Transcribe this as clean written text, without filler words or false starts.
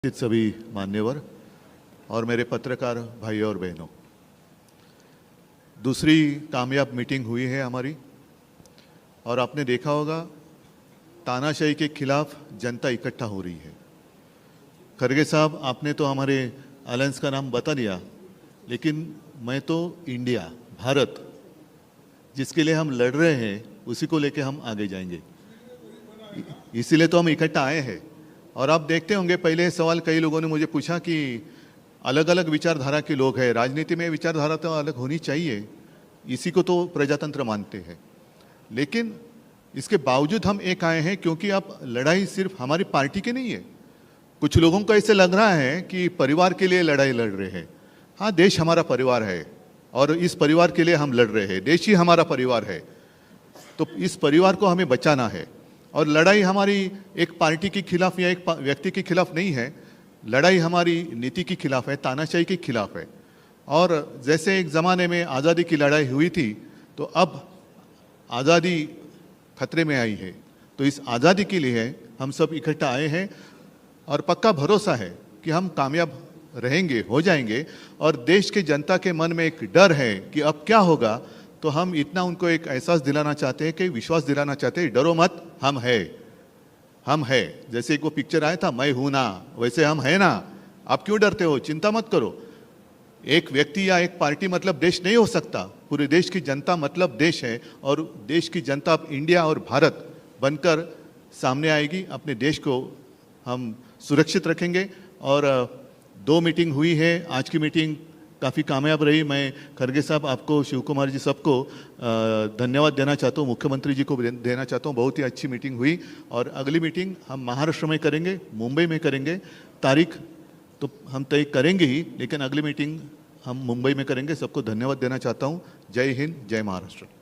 सभी मान्यवर और मेरे पत्रकार भाई और बहनों, दूसरी कामयाब मीटिंग हुई है हमारी और आपने देखा होगा तानाशाही के खिलाफ जनता इकट्ठा हो रही है। खरगे साहब, आपने तो हमारे अलायंस का नाम बता दिया, लेकिन मैं तो इंडिया, भारत जिसके लिए हम लड़ रहे हैं उसी को लेके हम आगे जाएंगे। इसीलिए तो हम इकट्ठा आए हैं। और आप देखते होंगे, पहले सवाल कई लोगों ने मुझे पूछा कि अलग अलग विचारधारा के लोग हैं, राजनीति में विचारधारा तो अलग होनी चाहिए, इसी को तो प्रजातंत्र मानते हैं। लेकिन इसके बावजूद हम एक आए हैं क्योंकि अब लड़ाई सिर्फ हमारी पार्टी की नहीं है। कुछ लोगों को ऐसे लग रहा है कि परिवार के लिए लड़ाई लड़ रहे हैं। हाँ, देश हमारा परिवार है और इस परिवार के लिए हम लड़ रहे हैं। देश ही हमारा परिवार है, तो इस परिवार को हमें बचाना है। और लड़ाई हमारी एक पार्टी के खिलाफ या एक व्यक्ति के खिलाफ नहीं है, लड़ाई हमारी नीति के खिलाफ है, तानाशाही के खिलाफ है। और जैसे एक ज़माने में आज़ादी की लड़ाई हुई थी, तो अब आज़ादी खतरे में आई है। तो इस आज़ादी के लिए हम सब इकट्ठा आए हैं और पक्का भरोसा है कि हम कामयाब रहेंगे, हो जाएंगे। और देश के जनता के मन में एक डर है कि अब क्या होगा, तो हम इतना उनको एक एहसास दिलाना चाहते हैं, कि विश्वास दिलाना चाहते हैं, डरो मत, हम है। जैसे एक वो पिक्चर आया था, मैं हूं ना, वैसे हम है ना। आप क्यों डरते हो? चिंता मत करो। एक व्यक्ति या एक पार्टी मतलब देश नहीं हो सकता, पूरे देश की जनता मतलब देश है। और देश की जनता अब इंडिया और भारत बनकर सामने आएगी। अपने देश को हम सुरक्षित रखेंगे। और 2 मीटिंग हुई है, आज की मीटिंग काफ़ी कामयाब रही। मैं खरगे साहब, आपको, शिव कुमार जी, सबको धन्यवाद देना चाहता हूँ, मुख्यमंत्री जी को देना चाहता हूँ। बहुत ही अच्छी मीटिंग हुई। और अगली मीटिंग हम महाराष्ट्र में करेंगे, मुंबई में करेंगे। तारीख तो हम तय करेंगे ही, लेकिन अगली मीटिंग हम मुंबई में करेंगे। सबको धन्यवाद देना चाहता हूँ। जय हिंद, जय महाराष्ट्र।